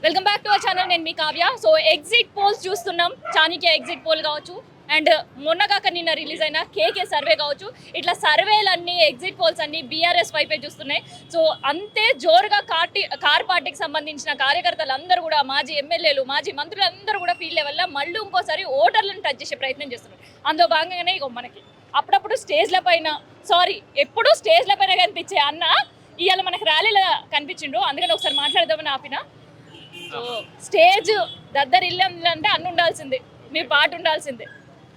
Welcome back to our channel. నేను మీ Kavya. So exit polls చూస్తున్నాం. Chanakya exit poll కావచ్చు, and మొన్నగాక నిన్న రిలీజ్ అయిన కేకే సర్వే కావచ్చు. ఇట్లా సర్వేలన్నీ ఎగ్జిట్ పోల్స్ అన్ని బీఆర్ఎస్ వైపే చూస్తున్నాయి. సో అంతే జోరుగా కార్ పార్టీకి సంబంధించిన కార్యకర్తలు అందరూ కూడా, మాజీ ఎమ్మెల్యేలు, మాజీ మంత్రులు అందరూ కూడా ఫీల్ లెవెల్లో మళ్ళీ ఇంకోసారి ఓటర్లను టచ్ చేసే ప్రయత్నం చేస్తున్నారు. అందులో భాగంగానే ఇగో మనకి అప్పుడప్పుడు స్టేజ్ల పైన, ఎప్పుడూ స్టేజ్ల పైన కనిపించే అన్న ఇవాళ మనకి ర్యాలీలో కనిపించిండు. అందుకని ఒకసారి మాట్లాడదామని ఆపిన. సో స్టేజ్ దద్దరిల్లంటే అన్న ఉండాల్సిందే, మీ పాట ఉండాల్సిందే.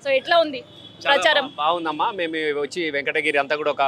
సో ఎట్లా ఉంది ప్రచారం? బాగుందమ్మా. మేము వచ్చి వెంకటగిరి అంతా కూడా ఒక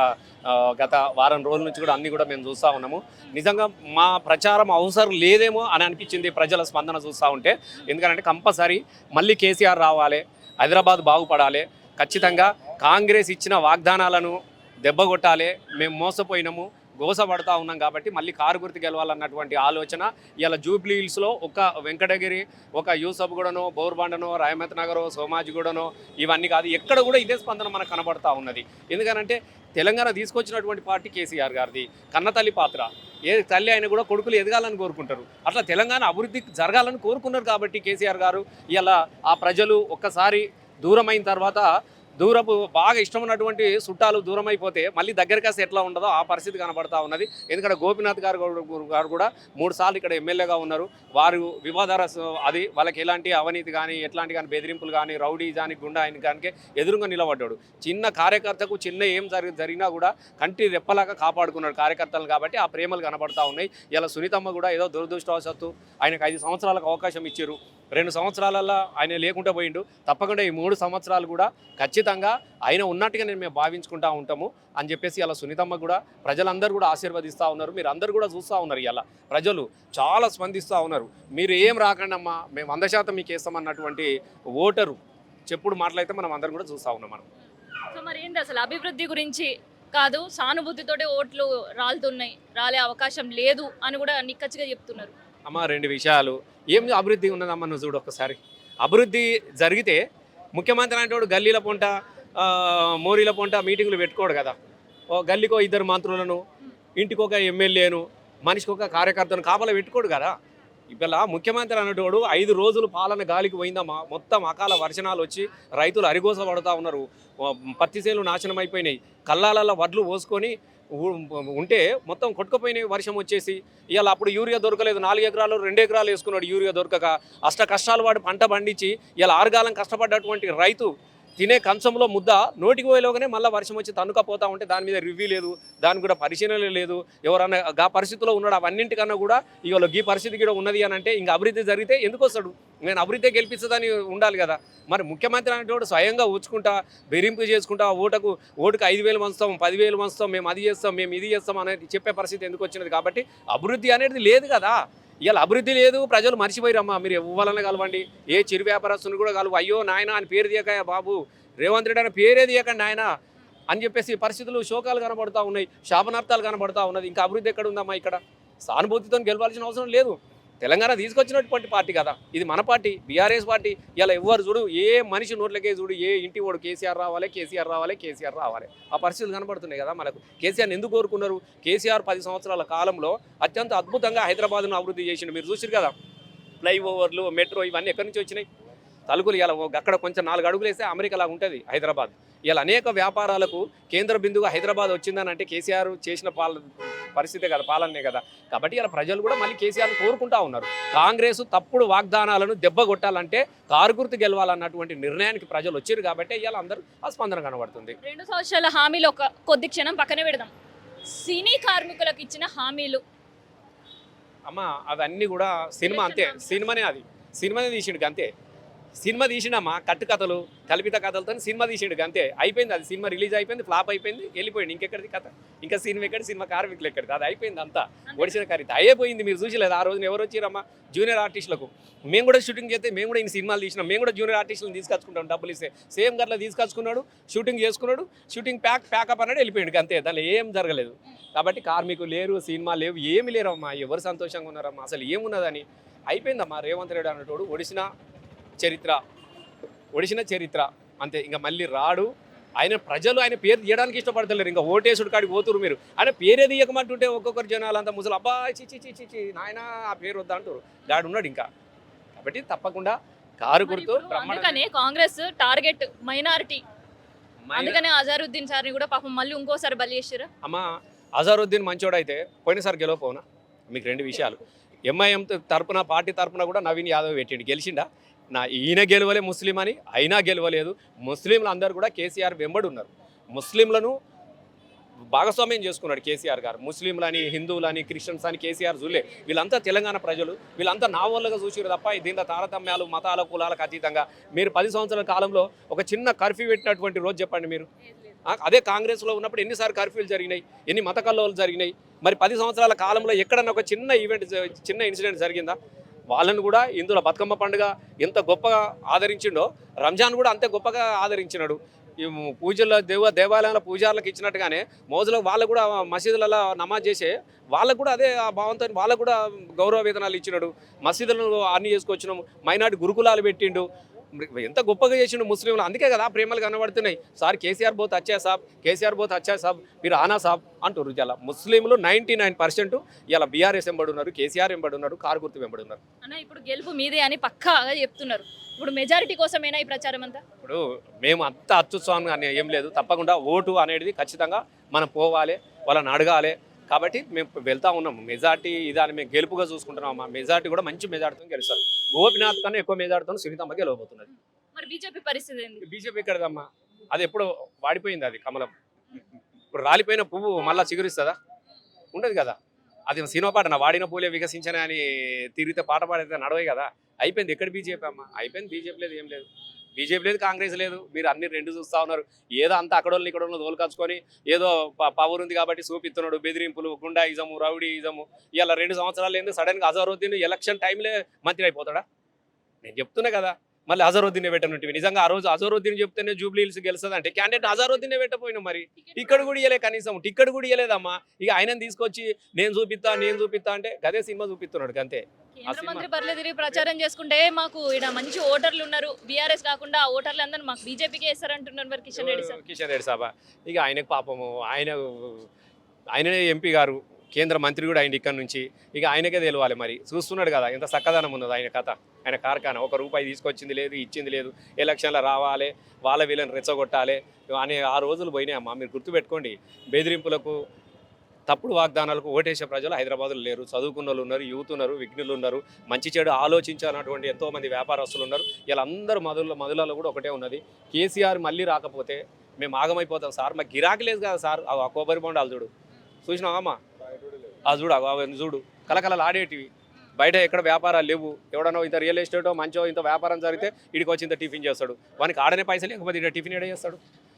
గత వారం రోజుల నుంచి కూడా అన్ని కూడా మేము చూస్తూ ఉన్నాము. నిజంగా మా ప్రచారం అవసరం లేదేమో అని అనిపించింది ప్రజల స్పందన చూస్తూ ఉంటే. ఎందుకంటే కంపల్సరీ మళ్ళీ కేసీఆర్ రావాలి, హైదరాబాద్ బాగుపడాలి, ఖచ్చితంగా కాంగ్రెస్ ఇచ్చిన వాగ్దానాలను దెబ్బగొట్టాలి, మేము మోసపోయినాము, గోసపడతా ఉన్నాం కాబట్టి మళ్ళీ కారు గుర్తు గెలవాలన్నటువంటి ఆలోచన ఇలా జూబ్లీ హిల్స్లో ఒక వెంకటగిరి, ఒక యూసఫ్గూడనో, బోర్బాండనో, రాయమత్ నగరో, సోమాజిగూడనో ఇవన్నీ కాదు, ఎక్కడ కూడా ఇదే స్పందన మనకు కనబడతా ఉన్నది. ఎందుకనంటే తెలంగాణ తీసుకొచ్చినటువంటి పార్టీ కేసీఆర్ గారిది. కన్నతల్లి పాత్ర, ఏ తల్లి అయినా కూడా కొడుకులు ఎదగాలని కోరుకుంటారు. అట్లా తెలంగాణ అభివృద్ధి జరగాలని కోరుకున్నారు కాబట్టి కేసీఆర్ గారు ఇలా ఆ ప్రజలు ఒక్కసారి దూరమైన తర్వాత, దూరపు బాగా ఇష్టం ఉన్నటువంటి చుట్టాలు దూరం అయిపోతే మళ్ళీ దగ్గరికి వస్తే ఎట్లా ఉండదో ఆ పరిస్థితి కనబడతా ఉన్నది. ఎందుకంటే గోపీనాథ్ గారు కూడా 3 సార్లు ఇక్కడ ఎమ్మెల్యేగా ఉన్నారు. వారు వివాదాల అది వాళ్ళకి ఎలాంటి అవినీతి కానీ, ఎట్లాంటి కానీ బెదిరింపులు కానీ, రౌడీ కానీ, గుండా ఆయన కానీ ఎదురుగా నిలబడ్డాడు. చిన్న కార్యకర్తకు చిన్న ఏం జరిగినా కూడా కంటి రెప్పలాగా కాపాడుకున్నాడు కార్యకర్తలు. కాబట్టి ఆ ప్రేమలు కనబడతా ఉన్నాయి. ఇలా సునీతమ్మ కూడా ఏదో దురదృష్టవశాత్తు ఆయనకు 5 సంవత్సరాలకు అవకాశం ఇచ్చారు. 2 సంవత్సరాలలో ఆయన లేకుండా పోయిండు. తప్పకుండా ఈ 3 సంవత్సరాలు కూడా ఖచ్చితంగా ఆయన ఉన్నట్టుగా మేము భావించుకుంటూ ఉంటాము అని చెప్పేసి ఇలా సునీతమ్మ కూడా ప్రజలందరూ కూడా ఆశీర్వదిస్తూ ఉన్నారు. మీరు అందరూ కూడా చూస్తూ ఉన్నారు. ఇలా ప్రజలు చాలా స్పందిస్తూ ఉన్నారు. మీరు ఏం రాకండమ్మా, మేము 100% మీకు వేస్తామన్నటువంటి ఓటరు చెప్పుడు మాటలైతే మనం అందరం కూడా చూస్తూ ఉన్నాం. మనం సో మరి ఏంటి అసలు అభివృద్ధి గురించి కాదు, సానుభూతితోటే ఓట్లు రాలుతున్నాయి, రాలే అవకాశం లేదు అని కూడా నిక్కచ్చిగా చెప్తున్నారు. అమ్మ 2 విషయాలు. ఏం అభివృద్ధి ఉన్నదమ్మా నువ్వు చూడు ఒక్కసారి. అభివృద్ధి జరిగితే ముఖ్యమంత్రి అంటే గల్లీల పొంట, మోరీల పొంట మీటింగులు పెట్టుకోడు కదా. గల్లీకో 2 మంత్రులను, ఇంటికొక ఎమ్మెల్యేను, మనిషికి ఒక కార్యకర్తను కాపలా పెట్టుకోడు కదా. ఇవాళ ముఖ్యమంత్రి అనేటోడు 5 రోజులు పాలన గాలికి పోయిందమ్మా. మొత్తం అకాల వర్షణాలు వచ్చి రైతులు అరిగోస పడుతూ ఉన్నారు. పత్తి చేలు నాశనం అయిపోయినాయి. కల్లాలలో వడ్లు పోసుకొని ఉంటే మొత్తం కొట్టుకుపోయినాయి వర్షం వచ్చేసి. ఇవాళ అప్పుడు యూరియా దొరకలేదు. 4 ఎకరాలు 2 ఎకరాలు వేసుకున్నాడు యూరియా దొరకక. అష్ట కష్టాలు వాడు పంట పండించి ఇలా 6 కాలం కష్టపడ్డటువంటి రైతు తినే కంచంలో ముద్ద నోటికి పోయేలోగానే మళ్ళీ వర్షం వచ్చి తన్నుకపోతూ ఉంటే దాని మీద రివ్యూ లేదు, దాని కూడా పరిశీలన లేదు. ఎవరన్నా ఆ పరిస్థితిలో ఉన్నాడు. అవన్నింటికన్నా కూడా ఇవాళ ఈ పరిస్థితి కూడా ఉన్నది అని అంటే ఇంకా అభివృద్ధి జరిగితే ఎందుకు వస్తాడు? నేను అభివృద్ధి గెలిపిస్తుందని ఉండాలి కదా. మరి ముఖ్యమంత్రి అనేటోడు స్వయంగా ఊచుకుంటా, బెదిరింపు చేసుకుంటా, ఓటుకు 5,000 వంచుతాం, 10,000 వంచుతాం, మేము అది చేస్తాం, మేము ఇది చేస్తాం అనేది చెప్పే పరిస్థితి ఎందుకు వచ్చినది? కాబట్టి అభివృద్ధి అనేది లేదు కదా. ఇవాళ అభివృద్ధి లేదు, ప్రజలు మర్చిపోయిరమ్మా. మీరు ఎవ్వాలన్నా కలవండి, ఏ చిరు వ్యాపారస్తుని కూడా కలవు. అయ్యో నాయన అని పేరు తీయక బాబు, రేవంత్ రెడ్డి అని పేరే తీయకండి ఆయన అని చెప్పేసి పరిస్థితులు శోకాలు కనబడుతూ ఉన్నాయి, శాపనార్థాలు కనబడుతూ ఉన్నది. ఇంకా అభివృద్ధి ఎక్కడ ఉందమ్మా? ఇక్కడ సానుభూతితో గెలవాల్సిన అవసరం లేదు. తెలంగాణ తీసుకొచ్చినటువంటి పార్టీ కదా ఇది, మన పార్టీ బీఆర్ఎస్ పార్టీ. ఇలా ఎవ్వరు చూడు, ఏ మనిషి నోట్లకే చూడు, ఏ ఇంటి వాడు కేసీఆర్ రావాలి, కేసీఆర్ రావాలి, కేసీఆర్ రావాలి. ఆ పరిస్థితులు కనబడుతున్నాయి కదా మనకు. కేసీఆర్ని ఎందుకు కోరుకున్నారు? కేసీఆర్ 10 సంవత్సరాల కాలంలో అత్యంత అద్భుతంగా హైదరాబాద్ను అభివృద్ధి చేసిండు. మీరు చూసిరు కదా, ఫ్లైఓవర్లు, మెట్రో ఇవన్నీ ఎక్కడి నుంచి వచ్చినాయి? తలుపులు ఇలా అక్కడ కొంచెం 4 అడుగులు వేస్తే అమెరికాలాగా ఉంటుంది హైదరాబాద్. ఇలా అనేక వ్యాపారాలకు కేంద్ర బిందువుగా హైదరాబాద్ వచ్చిందని అంటే కేసీఆర్ చేసిన పరిస్థితే కదా, పాలనే కదా. కాబట్టి ఇలా ప్రజలు కూడా మళ్ళీ కేసీఆర్ని కోరుకుంటా ఉన్నారు. కాంగ్రెస్ తప్పుడు వాగ్దానాలను దెబ్బ కొట్టాలంటే కారు గుర్తు గెలవాలన్నటువంటి నిర్ణయానికి ప్రజలు వచ్చారు కాబట్టి ఇలా అందరూ ఆ స్పందన కనబడుతుంది. 2 సంవత్సరాల హామీలు ఒక కొద్ది క్షణం పక్కనే పెడదాం. సినీ కార్మికులకు ఇచ్చిన హామీలు అమ్మ అవన్నీ కూడా సినిమా అంతే, సినిమానే తీసిండు అంతే. సినిమా తీసిండమ్మా, కట్టుకథలు, కల్పిత కథలతో సినిమా తీసిండు అంతే. అయిపోయింది అది. సినిమా రిలీజ్ అయిపోయింది, ఫ్లాప్ అయిపోయింది, వెళ్ళిపోయింది. ఇంకెక్కడిది కథ? ఇంకా సినిమా ఎక్కడి, సినిమా కార్మికులు ఎక్కడిది? అది అయిపోయింది అంతా. ఒడిసిన కరీత అయిపోయింది. మీరు చూసలేదు ఆ రోజున ఎవరు వచ్చారమ్మా? జూనియర్ ఆర్టిస్టులకు. మేము కూడా షూటింగ్ చేస్తే మేము కూడా ఇన్ని సినిమాలు తీసినాం. మేము కూడా జూనియర్ ఆర్టిస్టులను తీసుకొచ్చుకుంటాం, డబ్బులు ఇస్తే. సేమ్ గట్లా తీసుకొచ్చుకున్నాడు, షూటింగ్ చేసుకున్నాడు, షూటింగ్ ప్యాకప్ అన్నాడు, వెళ్ళిపోయాడు అంతే. దానిలో ఏం జరగలేదు. కాబట్టి కార్మికులు లేరు, సినిమా లేవు, ఏమి లేరమ్మా. ఎవరు సంతోషంగా ఉన్నారమ్మా? అసలు ఏమున్నదని అయిపోయిందమ్మా. రేవంత్ రెడ్డి అన్నట్టు ఒడిసిన చరిత్ర అంతే. ఇంకా మళ్ళీ రాడు. ఆయన ప్రజలు ఆయన పేరు తీయడానికి ఇష్టపడతలేరు. ఇంకా ఓటేసుడు కాడికి పోతురు మీరు. ఆయన పేరే తీయకమంటుంటే ఒక్కొక్కరు జనాలు అంతా ముసలు అబ్బా చిచి నాయన ఆ పేరు వద్దా అంటారు. గాడు ఉన్నాడు ఇంకా. కాబట్టి తప్పకుండా కారు మరి గుర్తు ఇప్పుడు అందుకనే కాంగ్రెస్ టార్గెట్ మైనారిటీ, అందుకనే అజారుద్దీన్ సార్ని కూడా పాపం మళ్ళీ ఇంకోసారి బలి చేసిరా. అమ్మ అజారుద్దీన్ మంచోడైతే పోయినసారి గెలవపోనా? మీకు 2 విషయాలు. ఎంఐఎం తరపున పార్టీ తరపున కూడా నవీన్ యాదవ్ పెట్టిండు, గెలిచిండా? ఈయన గెలవలే ముస్లిం అని, అయినా గెలవలేదు. ముస్లింలు అందరూ కూడా కేసీఆర్ వెంబడి ఉన్నారు. ముస్లింలను భాగస్వామ్యం చేసుకున్నాడు కేసీఆర్ గారు. ముస్లింలని, హిందువులని, క్రిస్టియన్స్ అని కేసీఆర్ చూలే. వీళ్ళంతా తెలంగాణ ప్రజలు, వీళ్ళంతా నా వాళ్ళగా చూసిరు తప్ప దీంట్లో తారతమ్యాలు మతాల కులాలకు అతీతంగా. మీరు 10 సంవత్సరాల కాలంలో ఒక చిన్న కర్ఫ్యూ పెట్టినటువంటి రోజు చెప్పండి మీరు. అదే కాంగ్రెస్లో ఉన్నప్పుడు ఎన్నిసార్లు కర్ఫ్యూలు జరిగినాయి, ఎన్ని మత కల్లోలు జరిగినాయి. మరి 10 సంవత్సరాల కాలంలో ఎక్కడన్నా ఒక చిన్న ఈవెంట్, చిన్న ఇన్సిడెంట్ జరిగిందా? వాళ్ళని కూడా ఇందులో బతుకమ్మ పండుగ ఎంత గొప్పగా ఆదరించిండో రంజాన్ కూడా అంతే గొప్పగా ఆదరించినాడు. ఈ పూజల్లో దేవాలయాల పూజారులకు ఇచ్చినట్టుగానే మోజులో వాళ్ళకు కూడా మసీదులలో నమాజ్ చేసే వాళ్ళకు కూడా అదే ఆ భావంతో వాళ్ళకు కూడా గౌరవ వేతనాలు ఇచ్చినాడు. మసీదులను అన్ని చేసుకొచ్చినాము. మైనార్టీ గురుకులాలు పెట్టిండు. ఎంత గొప్పగా చేసిండు ముస్లింలు. అందుకే కదా ప్రేమలు కనబడుతున్నాయి. సార్ కేసీఆర్ బోత్ అచ్చా సాబ్, కేసీఆర్ బోత్ అచ్చా సాబ్, మీరు ఆనా సాబ్ అంటారు. ఇలా ముస్లింలు 99% ఇలా బీఆర్ఎస్ వెంబడి ఉన్నారు, కేసీఆర్ వెంబడి ఉన్నారు, కారు గుర్తు వెంబడి ఉన్నారు. అన్న ఇప్పుడు గెలుపు మీదే అని పక్కాగా చెప్తున్నారు. ఇప్పుడు మెజారిటీ కోసమేనా ఈ ప్రచారం అంతా? ఇప్పుడు మేము అంత అత్యుత్సాహంగా ఏం లేదు. తప్పకుండా ఓటు అనేది ఖచ్చితంగా మనం పోవాలి, వాళ్ళని అడగాలి. కాబట్టి మేము వెళ్తా ఉన్నాం. మెజార్టీ ఇదాన్ని మేము గెలుపుగా చూసుకుంటున్నాం. మా మెజార్టీ కూడా మంచి మెజార్టీతో గెలుస్తారు. గోపినాథ్ కన్నా ఎక్కువ మెజార్టీతో సునీతమ్మ గెలవబోతున్నది. మరి బీజేపీ పరిస్థితి ఏంది? బీజేపీ ఎక్కడదమ్మా? అది ఎప్పుడు వాడిపోయింది. అది కమలం ఇప్పుడు రాలిపోయిన పువ్వు మళ్ళీ చిగురిస్తుందా? ఉండదు కదా. అది సినిమా పాట, నా వాడిన పూలే వికసించని అని తిరిగితే పాట పాడితే నడవే కదా. అయిపోయింది. ఎక్కడ బీజేపీ అమ్మ? అయిపోయింది. బీజేపీ లేదు, ఏం లేదు. బీజేపీ లేదు, కాంగ్రెస్ లేదు. మీరు అన్ని 2 చూస్తూ ఉన్నారు. ఏదో అంతా అక్కడోళ్ళు ఇక్కడోళ్ళు తోలుకచ్చుకొని ఏదో పవర్ ఉంది కాబట్టి చూపిస్తున్నాడు. బెదిరింపులు, గుండాయిజము, రౌడీయిజము. ఇలా 2 సంవత్సరాలు ఏంది సడన్గా అజారుద్దీన్ ఎలక్షన్ టైంలో మంత్రి అయిపోతాడా? నేను చెప్తున్నా కదా. మళ్ళీ అజారుద్దీనే పెట్టనుంటివి. నిజంగా ఆ రోజు అజారుద్దీన్ చెప్తేనే జూబ్లీ హిల్స్ గెలుస్తుంది అంటే క్యాండిడేట్ అజారుద్దీనే పెట్టపోయినా. మరి టికెట్ కూడా ఇవ్వలే, కనీసం టికెట్ కూడా ఇవ్వలేదమ్మా. ఇక ఆయనను తీసుకొచ్చి నేను చూపిస్తా అంటే గదే సినిమా చూపిస్తున్నాడు అంతే. కేంద్ర మంత్రి బర్లే తిరిగి ప్రచారం చేసుకుంటే మాకు ఇక్కడ మంచి ఓటర్లు ఉన్నారు, బీఆర్ఎస్ కాకుండా ఆ ఓటర్లు అందరూ మాకు బీజేపీకి వేస్తారంటున్నారు. మరి కిషన్ రెడ్డి సాబా ఇక ఆయనకు పాపము, ఆయననే ఎంపీ గారు, కేంద్ర మంత్రి కూడా ఆయన ఇక్కడ నుంచి. ఇక ఆయనకే తెలియాలి. మరి చూస్తున్నాడు కదా ఎంత చక్కదనం ఉన్నది ఆయన కథ, ఆయన కార్ఖానా. 1 రూపాయి తీసుకొచ్చింది లేదు, ఇచ్చింది లేదు. ఎలక్షన్లో రావాలి, వాళ్ళ వీళ్ళని రెచ్చగొట్టాలి అనే ఆ రోజులు పోయినాయమ్మా. మీరు గుర్తుపెట్టుకోండి. బెదిరింపులకు, తప్పుడు వాగ్దానాలకు ఓటేసే ప్రజలు హైదరాబాద్లో లేరు. చదువుకున్న వాళ్ళు ఉన్నారు, యూత్ ఉన్నారు, విఘ్నులు ఉన్నారు, మంచి చెడు ఆలోచించాలన్నటువంటి ఎంతోమంది వ్యాపారస్తులు ఉన్నారు. ఇలా అందరూ మధులలో కూడా ఒకటే ఉన్నది. కేసీఆర్ మళ్ళీ రాకపోతే మేము ఆగమైపోతాం సార్. మాకు గిరాకీ లేదు కదా సార్. ఆ కొబ్బరి బొండాలు చూడు, చూసినావమ్మా? అది చూడు, అవన్నీ చూడు, కలకలలు ఆడేటివి. బయట ఎక్కడ వ్యాపారాలు లేవు. ఎవడనో ఇంత రియల్ ఎస్టేటో మంచో ఇంత వ్యాపారం జరిగితే ఇడికి వచ్చి ఇంత టిఫిన్ చేస్తాడు. వానికి ఆడనే పైసలు లేకపోతే ఇక్కడ టిఫిన్ ఏడ చేస్తాడు?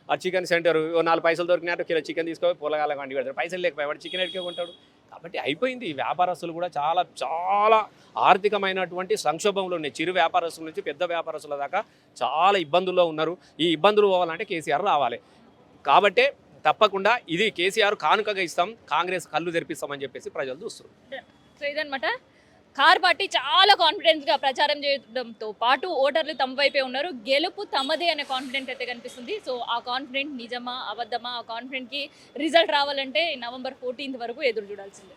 ఆ చికెన్ సెంటర్ 4 పైసలు దొరికినట్టు కిలో చికెన్ తీసుకొని పొలగాల వండి పెడతాడు. పైసలు లేకపోయి వాడు చికెన్ ఎడికే కొంటాడు. కాబట్టి అయిపోయింది. ఈ వ్యాపారస్తులు కూడా చాలా చాలా ఆర్థికమైనటువంటి సంక్షోభంలో ఉన్నాయి. చిరు వ్యాపారస్తుల నుంచి పెద్ద వ్యాపారస్తుల దాకా చాలా ఇబ్బందుల్లో ఉన్నారు. ఈ ఇబ్బందులు పోవాలంటే కేసీఆర్ రావాలి. కాబట్టే తప్పకుండా ఇది కేసీఆర్ కానుకగా ఇస్తాం, కాంగ్రెస్ కళ్ళు తెరిపిస్తామని చెప్పేసి ప్రజలు చూస్తున్నారు. సో ఇదనమాట. కార్ పార్టీ చాలా కాన్ఫిడెన్స్గా ప్రచారం చేయడంతో పాటు ఓటర్లు తమ వైపే ఉన్నారు. గెలుపు తమదే అనే కాన్ఫిడెంట్ అయితే కనిపిస్తుంది. సో ఆ కాన్ఫిడెంట్ నిజమా అబద్ధమా? ఆ కాన్ఫిడెంట్కి రిజల్ట్ రావాలంటే November 14th వరకు ఎదురు చూడాల్సిందే.